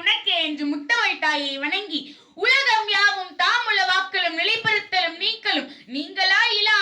உனக்கே என்று முத்தமிழ் தாயை வணங்கி உலகம் யாவும் தாமுல வாக்களும் நிலைப்படுத்தலும் நீங்களும் நீங்களா இலா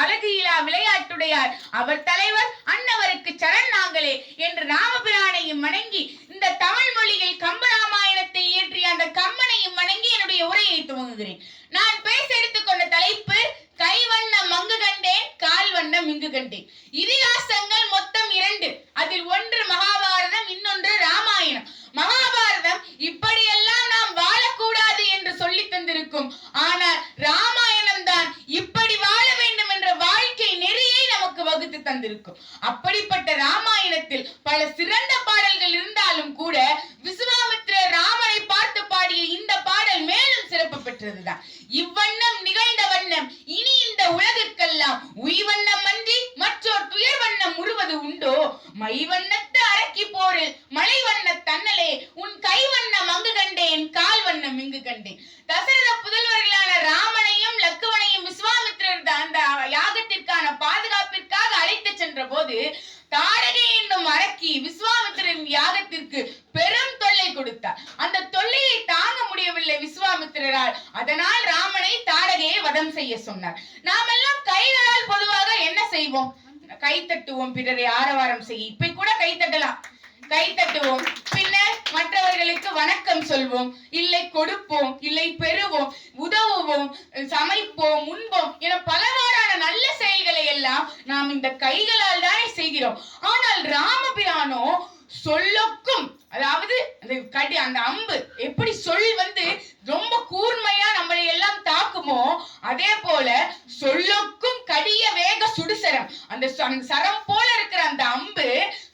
அழகு இலா விளையாட்டுடையார் அவர் தலைவர் அன்னவருக்கு சரண் நாங்களே என்று ராமபிரானையும் வணங்கி இந்த தமிழ் மொழியில் கம்பராமாயணத்தை இயற்றிய அந்த கம்பனையும் வணங்கி என்னுடைய உரையை துவங்குகிறேன். நான் பேச எடுத்துக்கொண்ட தலைப்பு கைவண்ணம் அங்கு கண்டேன், கால் வண்ணம் இங்கு கண்டேன். இதிகாசங்கள் மொத்தம் 2. அதில் ஒன்று மகாபாரதம், இன்னொன்று ராமாயணம். மகாபாரதம் இப்படியெல்லாம் நாம் வாழக்கூடாது என்று சொல்லி தந்திருக்கும். ஆனால் ராமாயணம் தான் இப்படி வாழ வேண்டும் என்ற வாழ்க்கை நெறியை நமக்கு வகுத்து தந்திருக்கும். அப்படிப்பட்ட ராமாயணத்தில் பல சிறந்த பாடல்கள் இருந்தாலும் கூட விஸ்வாமித்திரர் ராமனை பார்த்து பாடிய இந்த பாடல் மேலும் சிறப்பு பெற்றதுதான். இவ்வண்ணம் நிகழ்ந்த வண்ணம் இனி இந்த உலகிற்கெல்லாம் உய்வண்ணம் அன்றி மற்றொரு துயர் வண்ணம் உருவது உண்டோ? மை வண்ணத்து அரக்கி போரில் மலை வண்ண தன்னலே உன் கை வண்ணம் அங்கு கண்டேன், கால் வண்ணம் இங்கு கண்டேன். தசரத புதல்வர்களான ராமனையும் லக்குவனையும் விஸ்வாமித்திரர் அந்த யாகத்திற்கான பாதுகாப்பிற்காக அழைத்து சென்ற போது தாடகை என்னும் அரக்கி விஸ்வாமித்திரன் யாகத்திற்கு பெரும் தொல்லை கொடுத்தார். அந்த தொல்லையை தாங்க முடியவில்லை விஸ்வாமித்திரரால். அதனால் ராமனை தாடகையை வதம் செய்ய சொன்னார். நாமெல்லாம் கைகளால் பொதுவாக என்ன செய்வோம்? கை தட்டுவோம், பிறரை ஆரவாரம் செய்ய. இப்ப கூட கை தட்டலாம், கை தட்டுவோம், பின்னர் மற்றவர்களுக்கு வணக்கம் சொல்வோம், இல்லை கொடுப்போம், இல்லை பெறுவோம், உதவுவோம், சமைப்போம், உண்போம் என பலவாறான நல்ல செயல்களை எல்லாம் நாம் இந்த கைகளால் தானே செய்கிறோம். ஆனால் ராமபிரானோ சொல்லுக்கும், அதாவது அந்த அம்பு எப்படி சொல் ரொம்ப கூர்மையா நம்மளை எல்லாம் தாக்குமோ அதே போல சொல்லுக்கும் கடிய வேக சுடுசரம், அந்த சரம் போல இருக்கிற அந்த அம்பு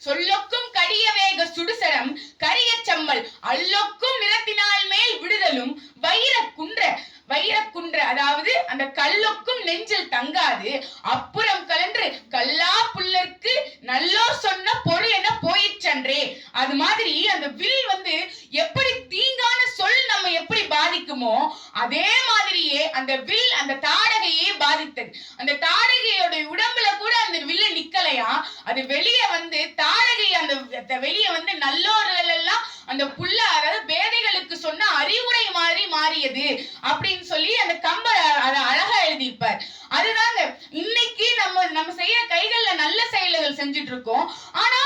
சொல்லுக்கும் கடிய வேக சுடுசரம் கரிய சம்மல் அல்லொக்கும் நிறத்தினால் மேல் விடுதலும் வைரக்குன்ற அதாவது அந்த கல்லொக்கும் நெஞ்சில் தங்காது அப்புறம் கலன்று கல்லா புல்லருக்கு நல்லோர் சொன்ன பொருள் என போயிற்றன்றே. அது மாதிரி அந்த வில் எப்படி தீங்கான சொல் நம்ம எப்படி பாதிக்குமோ அதே மாதிரியே அந்த வில் அந்த தாடகையே பாதித்தது. அந்த தாடகையோட உடம்புல கூட அந்த வில்லு நிக்கலையா, அது வெளியே தாடகை அந்த வெளியே நல்லோர்கள் எல்லாம் அந்த புல்ல அதாவது பேதைகளுக்கு சொன்ன அறிவுரை மாதிரி மாறியது அப்படின்னு சொல்லி அந்த கம்பர் அதை அழகா எழுதியிருப்பார். அதுதாங்க இன்னைக்கு நம்ம செய்யற கைகள்ல நல்ல செயல்கள் செஞ்சுட்டு இருக்கோம். ஆனா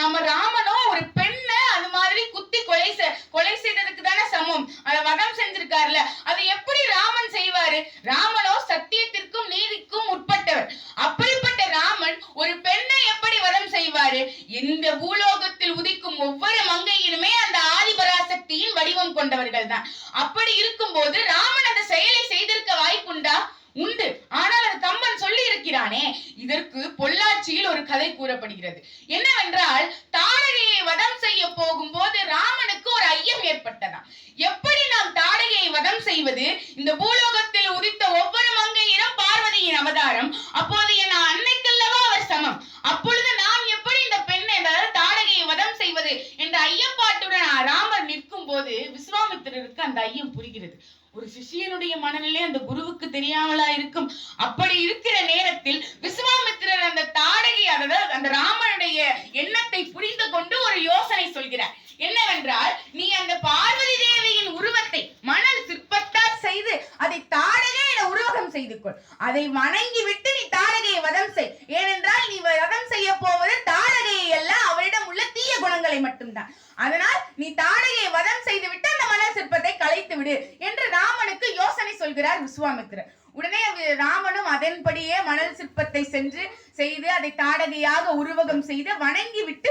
நம்ம ராமனோ ஒரு பெண்ணை அது மாதிரி குத்தி கொலை செய்ததுக்கு தானே சமம். அதை வதம் செஞ்சிருக்காருல, அதை எப்படி ராமன் செய்வாரு? ராமனோ சத்தியத்திற்கும் நீதிக்கும் உட்பட்டவர். அப்படிப்பட்ட ராமன் ஒரு பெண்ணை எப்படி வதம் செய்வாரு? இந்த பூலோகத்தில் உதிக்கும் ஒவ்வொரு மங்கையிலுமே அந்த ஆதிபராசக்தியின் வடிவம் கொண்டவர்கள் தான். அப்படி இருக்கும் போது ராமன் அந்த செயலை செய்திருக்க வாய்ப்புண்டா? உண்டு. ஆனால் அது கம்பன் சொல்லி இருக்கிறானே. இதற்கு பொள்ளாச்சியில் ஒரு கதை கூறப்படுகிறது. என்னவென்றால் தாடகையை வதம் செய்ய போகும் போது ராமனுக்கு ஒரு ஐயம் ஏற்பட்டதா. எப்படி நாம் தாடகையை வதம் செய்வது? இந்த பூலோகத்தில் உதித்த ஒவ்வொரு மங்கையிடம் பார்வதியின் அவதாரம். அப்போது என் அன்னைக்கல்லவா அவர் சமம். அப்பொழுது நான் எப்படி இந்த பெண்ணை தாடகையை வதம் செய்வது என்ற ஐயப்பாட்டுடன் ராமர் நிற்கும் போது விஸ்வாமித்திரருக்கு அந்த ஐயம் புரிகிறது. ஒரு சிஷியனுடைய மனநிலை அந்த குருவுக்கு தெரியாமலா இருக்கும். அப்படி இருக்கிற நேரத்தில் விஸ்வாமித்திரர் அந்த தாடகை அதாவது அந்த ராமனுடைய எண்ணத்தை புரிந்து கொண்டு ஒரு யோசனை சொல்கிறார். என்னவென்றால், நீ அந்த பார்வதி தேவியின் உருவத்தை மணல் சிற்பத்தால் செய்து அதை தாடகை என உருவகம் செய்து கொள். அதை வணங்கி விட்டு நீ தாடகையை வதம் செய். ஏனென்றால் நீ வதம் செய்ய போவது தாடகையை அல்ல, அவரிடம் உள்ள தீய குணங்களை மட்டும்தான். அதனால் நீ தாடகையை வதம் செய்து விட்டு அந்த மணல் சிற்பத்தை கலைத்து விடு என்று ராமனுக்கு யோசனை சொல்கிறார் விஸ்வாமித்திரர். உடனே ராமனும் அதன்படியே மணல் சிற்பத்தை செய்து அதை தாடகையாக உருவகம் செய்து வணங்கி விட்டு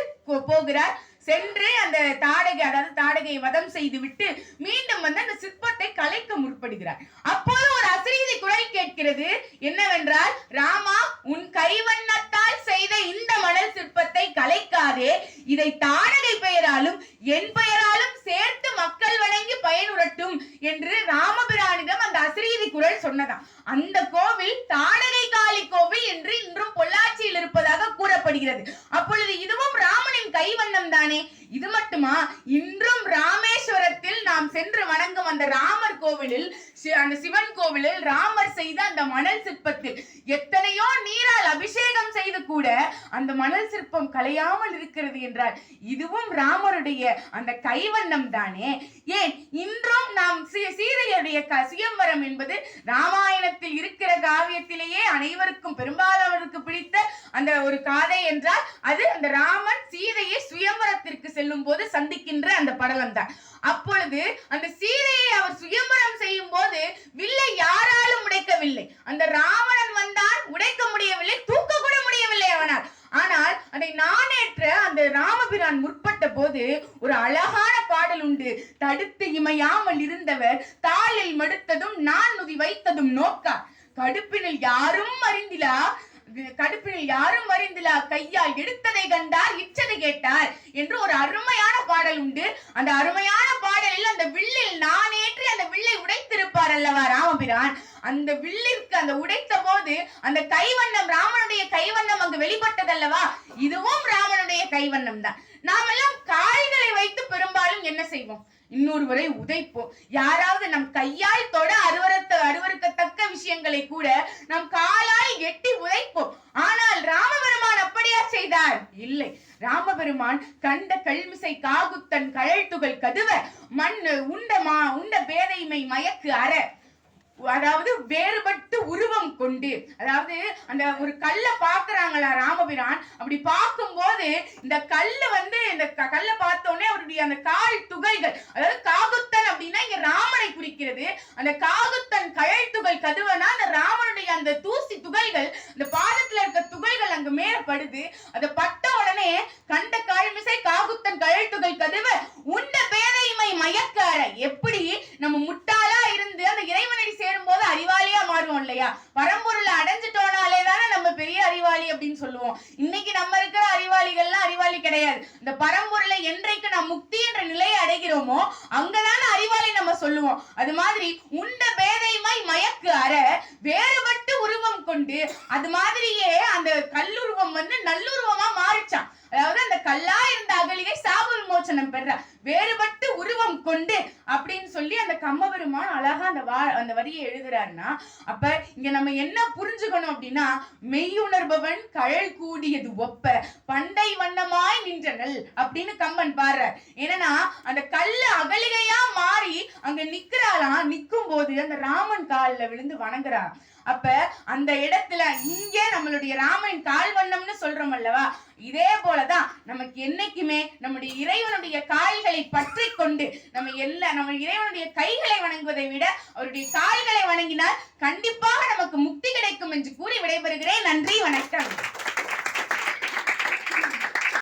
போகிறார். சென்று அந்த தாடகையை வதம் செய்து விட்டு மீண்டும் அந்த சிற்பத்தை கலைக்க முற்படுகிறார். அப்போது ஒரு அசரீதி குரல் கேட்கிறது. என்னவென்றால், ராமா, உன் கைவண்ணத்தால் செய்த இந்த மணல் சிற்பத்தை கலைக்காதே. இதை தாடகை பெயராலும் என் பெயராலும் சேர்த்து மக்கள் வணங்கி பயனுறட்டும் என்று ராமபிரானிடம் அந்த அசரீதி குரல் சொன்னதாம். அந்த கோவில் தாடகை காளி கோவில் என்று இன்றும் பொள்ளாச்சியில் இருப்பதாக கூறப்படுகிறது. அப்பொழுது இதுவும் ராமனின் கைவண்ணம் தானே. இது மட்டுமா, இன்றும் ராமேஸ்வரத்தில் நாம் சென்று வணங்கும் அந்த ராமர் கோவிலில் அந்த சிவன் கோவிலில் ராமர் செய்த அந்த மணல் சிற்பத்தில் எத்தனையோ நீரால் அபிஷேகம் செய்து கூட அந்த மணல் சிற்பம் கலையாமல் இருக்கிறது என்றால் இதுவும் ராமருடைய அந்த கைவண்ணம் தானே. ஏன் இன்றும் நாம் சீதையுடைய சுயம்வரம் என்பது ராமாயணத்தில் இருக்கிற காவியத்திலேயே அனைவருக்கும் பெரும்பாலானவருக்கு பிடித்த அந்த ஒரு காதை என்றால் அது அந்த ராமன் சீதையை சுயம்வரத்திற்கு செல்லும் போது சந்திக்கின்ற அந்த படலம் தான். அப்பொழுது அந்த சீதையை அவர் சுயம்பரம் செய்யும் போது வில்லை யாராலும் உடைக்கவில்லை. அந்த ராவணன் வந்தான், உடைக்க முடியவில்லை, தூக்க கூட முடியவில்லை அவனால். ஆனால் அதை நானேற்ற அந்த ராமபிரான் முற்பட்ட போது ஒரு அழகான பாடல் உண்டு. தடுத்து இமையாமல் இருந்தவர் தாளில் மடுத்ததும் நான் நுதி வைத்ததும் நோக்கார். கடுப்பினில் யாரும் அறிந்திலா கையால் எடுத்ததை கண்டார் இச்சதை கேட்டார் என்று ஒரு அருமையான பாடல் உண்டு. அந்த அருமையான பாடலில் அந்த வில்லில் நான் ஏற்றி அந்த வில்லை உடைத்திருப்பார் அல்லவா ராமபிரான். அந்த வில்லிற்கு அந்த உடைத்த போது அந்த கைவண்ணம் ராமனுடைய கைவண்ணம் அங்கு வெளிப்பட்டதல்லவா. இதுவும் ராமனுடைய கைவண்ணம் தான். நாமெல்லாம் காய்களை வைத்து பெரும்பாலும் என்ன செய்வோம்? இன்னொருவரை உதைப்போம். யாராவது நம் கையால் தொட அருவருக்கத்தக்க விஷயங்களை கூட நம் காலால் எட்டி உதைப்போம். ஆனால் ராமபெருமான் அப்படியா செய்தார்? இல்லை. ராமபெருமான் கண்ட கல்மிசை காகுத்தன் கழல் துகள் கதுவ மண் உண்ட பேதைமை மயக்கு அற, அதாவது வேறுபட்டு உருவம் கொண்டு, அதாவது அந்த ஒரு கல்லை பாக்குறாங்களா ராமபிரான். அப்படி பார்க்கும் போது இந்த கல்லு இந்த கல்லை பார்த்த உடனே அவருடைய அந்த கால் துகள்கள், அதாவது காகுத்தன் அப்படின்னா இங்க ராமனை குறிக்கிறது. அந்த காகுத்தன் கழல் துகள் கதுவனா அந்த ராமனுடைய அந்த தூசி துகள்கள், அந்த பாதத்துல இருக்க துகள்கள் அங்க மேல படுது. அதை பட்ட உடனே கண்ட கால்மிசை காகுத்தன் கழல் துகள் கதுவ உண்ட பேதைமை மயக்கார. எப்படி நம்ம முட்டாளா இருந்து அந்த இறைவனடி சேரும் போது அறிவாளியா மாறுவோம் இல்லையா? பரம்பொருளை அடைஞ்சிட்டோனாலே தானே நம்ம பெரிய அறிவாளி அப்படின்னு சொல்லுவோம். இன்னைக்கு நம்ம இருக்கிற அறிவாளிகள்லாம் அறிவாளி கிடையாது. இந்த பரம்பொருளை என்றைக்கு நாம் முக்தி என்ற நிலையை அடைகிறோமோ அங்கதான அறிவாளி நம்ம சொல்லுவோம். அது மாதிரி உண்ட பேதைமை மயக்கு அற வேறுபட்டு உருவம் கொண்டு, அது மாதிரியே அந்த கல்லுருவம் நல்லுருவமா மாறிச்சான். அதாவது அந்த கல்லா இருந்த அகலிகை சாப விமோசனம் பெற வேறுபட்டு உருவம் கொண்டு அப்படின்னு சொல்லி அந்த கம்பபெருமான் அழகா அந்த வரியை எழுதுறாருன்னா, அப்ப இங்க நம்ம என்ன புரிஞ்சுக்கணும் அப்படின்னா, மெய்யுணர்பவன் கழல் கூடியது ஒப்ப பண்டை வண்ணமாய் நின்றனல் அப்படின்னு கம்பன் பாடுறார். ஏன்னா அந்த கல்லு அகலிகையா மாறி அங்க நிக்கிறாளாம். நிக்கும் போது அந்த ராமன் காலில் விழுந்து வணங்குறான். அப்ப அந்த இடத்துல இங்கே நம்மளுடைய ராமன் கால் வண்ணம்னு சொல்றோம் அல்லவா, இதே போலதான் நமக்கு என்னைக்குமே நம்முடைய இறைவனுடைய கால்களை பற்றி கொண்டு நம்ம இறைவனுடைய கைகளை வணங்குவதை விட அவருடைய கால்களை வணங்கினால் கண்டிப்பாக நமக்கு முக்தி கிடைக்கும் என்று கூறி விடைபெறுகிறேன். நன்றி, வணக்கம்.